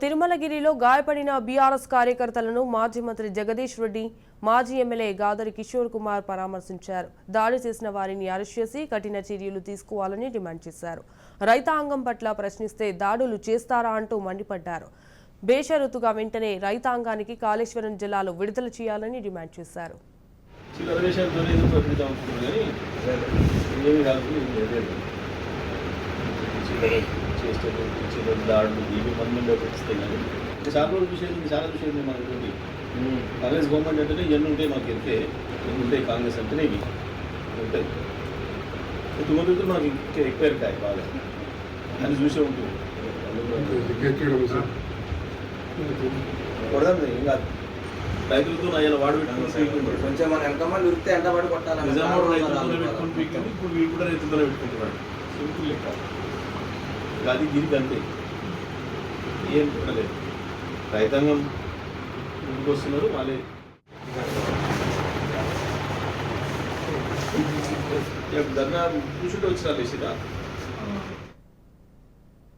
తిరుమలగిరిలో గాయపడిన బీఆర్ఎస్ కార్యకర్తలను మాజీ మంత్రి జగదీష్ రెడ్డి, మాజీ ఎమ్మెల్యే గాదరి కిషోర్ కుమార్ పరామర్శించారు. దాడి చేసిన వారిని అరెస్ట్ చేసి కఠిన చర్యలు తీసుకోవాలని డిమాండ్ చేశారు. రైతాంగం పట్ల ప్రశ్నిస్తే దాడులు చేస్తారా అంటూ మండిపడ్డారు. బేషరతుగా వెంటనే రైతాంగానికి కాళేశ్వరం జిల్లాలో విడుదల చేయాలని డిమాండ్ చేశారు. దాడులు ఇవి మందిలో పెట్టిస్తే కానీ చాలా రోజులు విషయం మనకు కాంగ్రెస్ గవర్నమెంట్ అంటేనే ఇవన్నీ ఉంటాయి. మాకు వెళ్తే ఎన్ని ఉంటాయి కాంగ్రెస్ అంటేనే ఇవి ఉంటాయి. తుమ్మతులు మనకి ఇంకా ఎక్కువ ఎరకాయి బాగా అని చూసే ఉంటుంది. కొడదాం ఇంకా రైతులతో ఆయన వాడు పెట్టుకుని కొంచెం మన ఎంతమంది ఉరితే ఎంతబడి కొట్టాలి. నిజామాబాద్ రైతులతోనే పెట్టుకుని పీక్కింది. ఇప్పుడు వీళ్ళు కూడా రైతులతోనే పెట్టుకుంటున్నాడు. సింపుల్ లెక్క అది దీనికి అంతే, ఏం లేదు. రైతాంగం ముందుకు వస్తున్నారు. వాళ్ళే ధర్నా కూర్చుంటే వచ్చినా లేచిరా